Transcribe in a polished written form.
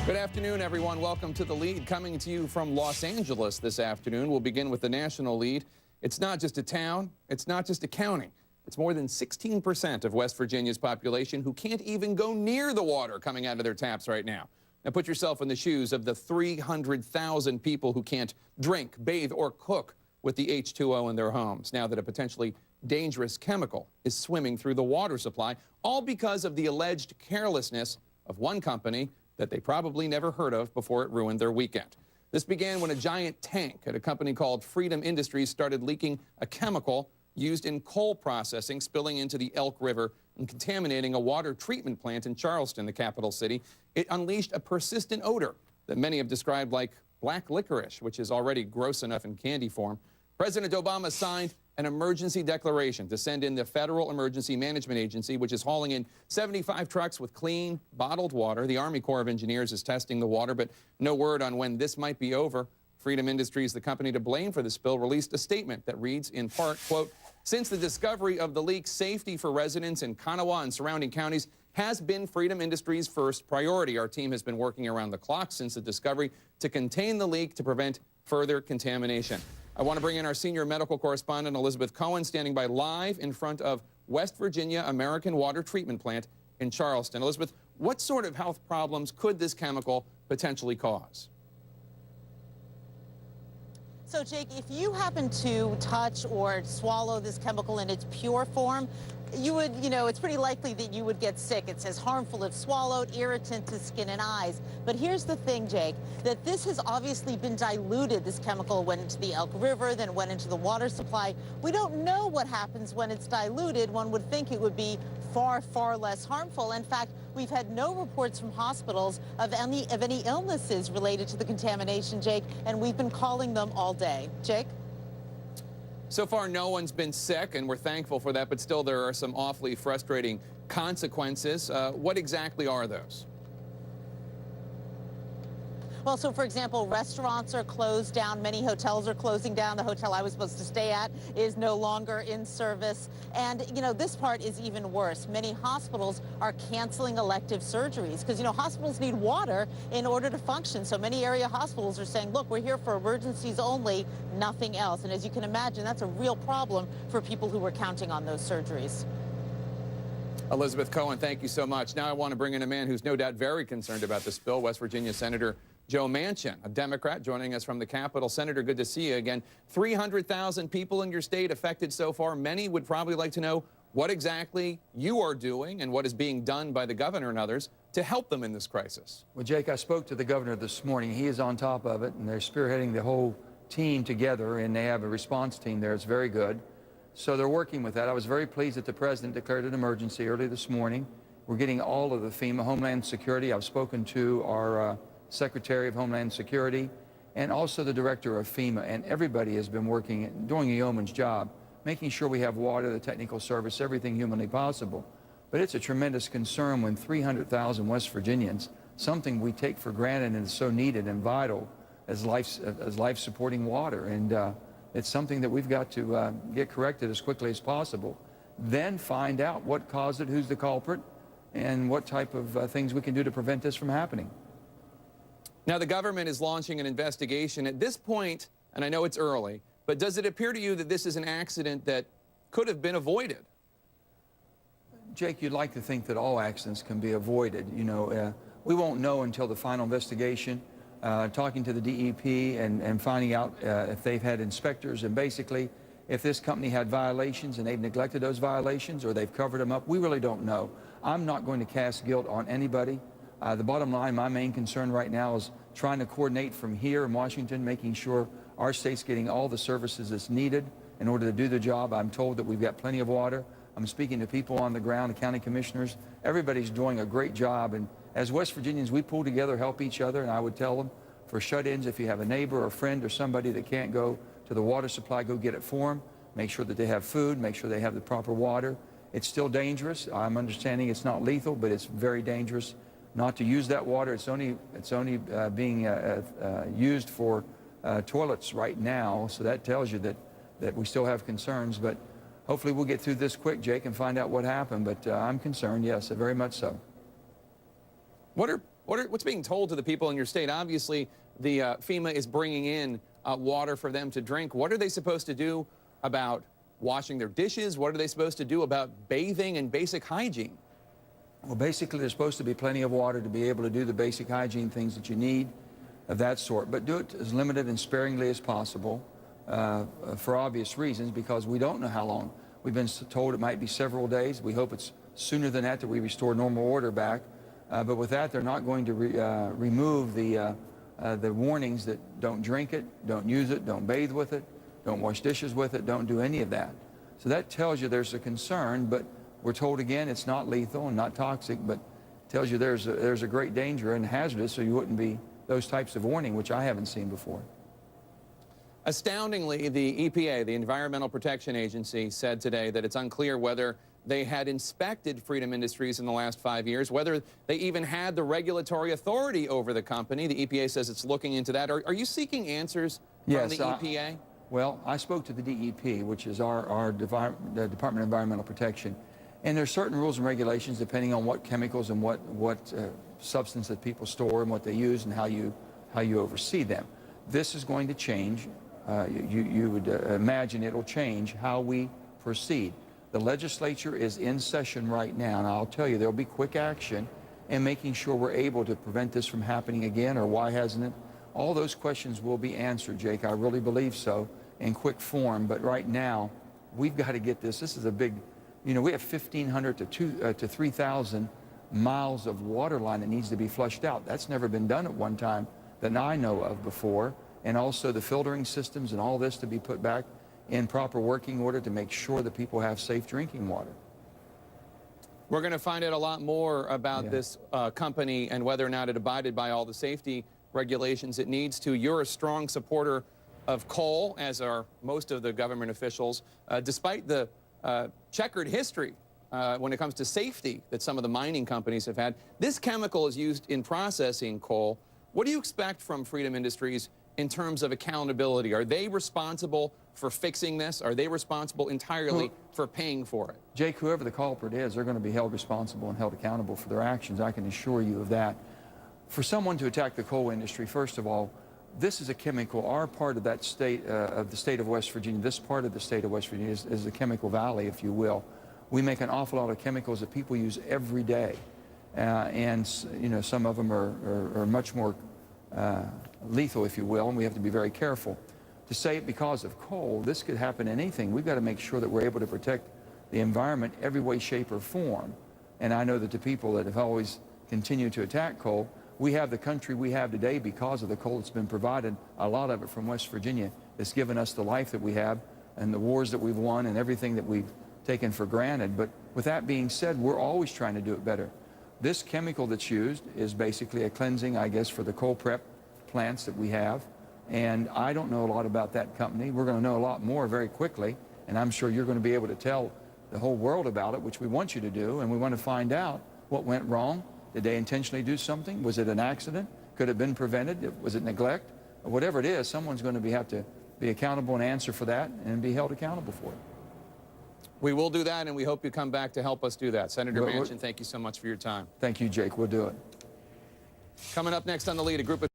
Good afternoon, everyone. Welcome to The Lead, coming to you from Los Angeles this afternoon. We'll begin with the national lead. It's not just a town. It's not just a county. It's more than 16% of West Virginia's population who can't even go near the water coming out of their taps right now. Now put yourself in the shoes of the 300,000 people who can't drink, bathe, or cook with the H2O in their homes, now that a potentially dangerous chemical is swimming through the water supply, all because of the alleged carelessness of one company that they probably never heard of before it ruined their weekend. This began when a giant tank at a company called Freedom Industries started leaking a chemical used in coal processing, spilling into the Elk River and contaminating a water treatment plant in Charleston, the capital city. It unleashed a persistent odor that many have described like black licorice, which is already gross enough in candy form. President Obama signed an emergency declaration to send in the Federal Emergency Management Agency, which is hauling in 75 trucks with clean, bottled water. The Army Corps of Engineers is testing the water, but no word on when this might be over. Freedom Industries, the company to blame for the spill, released a statement that reads in part, quote, "Since the discovery of the leak, safety for residents in Kanawha and surrounding counties has been Freedom Industries' first priority. Our team has been working around the clock since the discovery to contain the leak to prevent further contamination." I want to bring in our senior medical correspondent, Elizabeth Cohen, standing by live in front of West Virginia American Water Treatment Plant in Charleston. Elizabeth, what sort of health problems could this chemical potentially cause? So, Jake, if you happen to touch or swallow this chemical in its pure form, it's pretty likely that you would get sick. It says harmful if swallowed, irritant to skin and eyes. But here's the thing, Jake, that this has obviously been diluted. This chemical went into the Elk River, then went into the water supply. We don't know what happens when it's diluted. One would think it would be far, far less harmful. In fact, we've had no reports from hospitals of any illnesses related to the contamination, Jake, and we've been calling them all day. Jake? So far, no one's been sick, and we're thankful for that, but still there are some awfully frustrating consequences. What exactly are those? Well, so for example, restaurants are closed down. Many hotels are closing down. The hotel I was supposed to stay at is no longer in service. And, this part is even worse. Many hospitals are canceling elective surgeries because, hospitals need water in order to function. So many area hospitals are saying, look, we're here for emergencies only, nothing else. And as you can imagine, that's a real problem for people who were counting on those surgeries. Elizabeth Cohen, thank you so much. Now I want to bring in a man who's no doubt very concerned about the spill, West Virginia Senator Joe Manchin, a Democrat, joining us from the Capitol. Senator, good to see you again. 300,000 people in your state affected so far. Many would probably like to know what exactly you are doing and what is being done by the governor and others to help them in this crisis. Well, Jake, I spoke to the governor this morning. He is on top of it, and they're spearheading the whole team together, and they have a response team there. It's very good. So they're working with that. I was very pleased that the president declared an emergency early this morning. We're getting all of the FEMA, Homeland Security. I've spoken to our Secretary of Homeland Security and also the director of FEMA, and everybody has been working, doing a yeoman's job, making sure we have water, the technical service, everything humanly possible. But it's a tremendous concern when 300,000 West Virginians, something we take for granted and is so needed and vital as life-supporting water, and it's something that we've got to get corrected as quickly as possible. Then find out what caused it, who's the culprit, and what type of things we can do to prevent this from happening. Now, the government is launching an investigation. At this point, and I know it's early, but does it appear to you that this is an accident that could have been avoided? Jake, you'd like to think that all accidents can be avoided. We won't know until the final investigation, talking to the DEP and finding out if they've had inspectors, and basically if this company had violations and they've neglected those violations or they've covered them up. We really don't know. I'm not going to cast guilt on anybody. The bottom line, my main concern right now is trying to coordinate from here in Washington, making sure our state's getting all the services that's needed in order to do the job. I'm told that we've got plenty of water. I'm speaking to people on the ground, the county commissioners. Everybody's doing a great job. And as West Virginians, we pull together, help each other. And I would tell them, for shut-ins, if you have a neighbor or a friend or somebody that can't go to the water supply, go get it for them. Make sure that they have food, make sure they have the proper water. It's still dangerous. I'm understanding it's not lethal, but it's very dangerous not to use that water. It's only being used for toilets right now, so that tells you that we still have concerns. But hopefully we'll get through this quick, Jake, and find out what happened. But I'm concerned, yes, very much so. What's being told to the people in your state? Obviously, the FEMA is bringing in water for them to drink. What are they supposed to do about washing their dishes? What are they supposed to do about bathing and basic hygiene? Well, basically, there's supposed to be plenty of water to be able to do the basic hygiene things that you need of that sort, but do it as limited and sparingly as possible for obvious reasons, because we don't know how long. We've been told it might be several days. We hope it's sooner than that we restore normal order back. But with that, they're not going to remove the warnings that don't drink it, don't use it, don't bathe with it, don't wash dishes with it, don't do any of that. So that tells you there's a concern, but we're told again it's not lethal and not toxic, but tells you there's a great danger and hazardous, so you wouldn't be those types of warning, which I haven't seen before. Astoundingly, the EPA, the Environmental Protection Agency, said today that it's unclear whether they had inspected Freedom Industries in the last 5 years, whether they even had the regulatory authority over the company. The EPA says it's looking into that. Are you seeking answers from the EPA? Well, I spoke to the DEP, which is the Department of Environmental Protection, and there's certain rules and regulations depending on what chemicals and what substance that people store and what they use and how you oversee them. This is going to change. You would imagine it'll change how we proceed. The legislature is in session right now, and I'll tell you there'll be quick action in making sure we're able to prevent this from happening again, or why hasn't it? All those questions will be answered, Jake. I really believe so, in quick form. But right now, we've got to get this. This is a big, we have 1,500 to 3,000 miles of water line that needs to be flushed out. That's never been done at one time that I know of before. And also the filtering systems and all this to be put back in proper working order to make sure that people have safe drinking water. We're going to find out a lot more about this company and whether or not it abided by all the safety regulations it needs to. You're a strong supporter of coal, as are most of the government officials, despite the checkered history when it comes to safety that some of the mining companies have had. This chemical is used in processing coal. What do you expect from Freedom Industries in terms of accountability? Are they responsible for fixing this? Are they responsible entirely for paying for it? Jake, whoever the culprit is, they're going to be held responsible and held accountable for their actions. I can assure you of that. For someone to attack the coal industry, first of all, this is a chemical. Our part of that state, of the state of West Virginia, this part of the state of West Virginia is the chemical valley, if you will. We make an awful lot of chemicals that people use every day. And some of them are much more lethal, if you will, and we have to be very careful. To say it because of coal, this could happen in anything. We've got to make sure that we're able to protect the environment every way, shape, or form. And I know that the people that have always continued to attack coal, we have the country we have today because of the coal that's been provided, a lot of it from West Virginia, that's given us the life that we have and the wars that we've won and everything that we've taken for granted. But with that being said, we're always trying to do it better. This chemical that's used is basically a cleansing, I guess, for the coal prep plants that we have. And I don't know a lot about that company. We're going to know a lot more very quickly, and I'm sure you're going to be able to tell the whole world about it, which we want you to do, and we want to find out what went wrong. Did they intentionally do something? Was it an accident? Could it have been prevented? Was it neglect? Whatever it is, someone's going to have to be accountable and answer for that and be held accountable for it. We will do that, and we hope you come back to help us do that. Senator Manchin, thank you so much for your time. Thank you, Jake. We'll do it. Coming up next on The Lead, a group of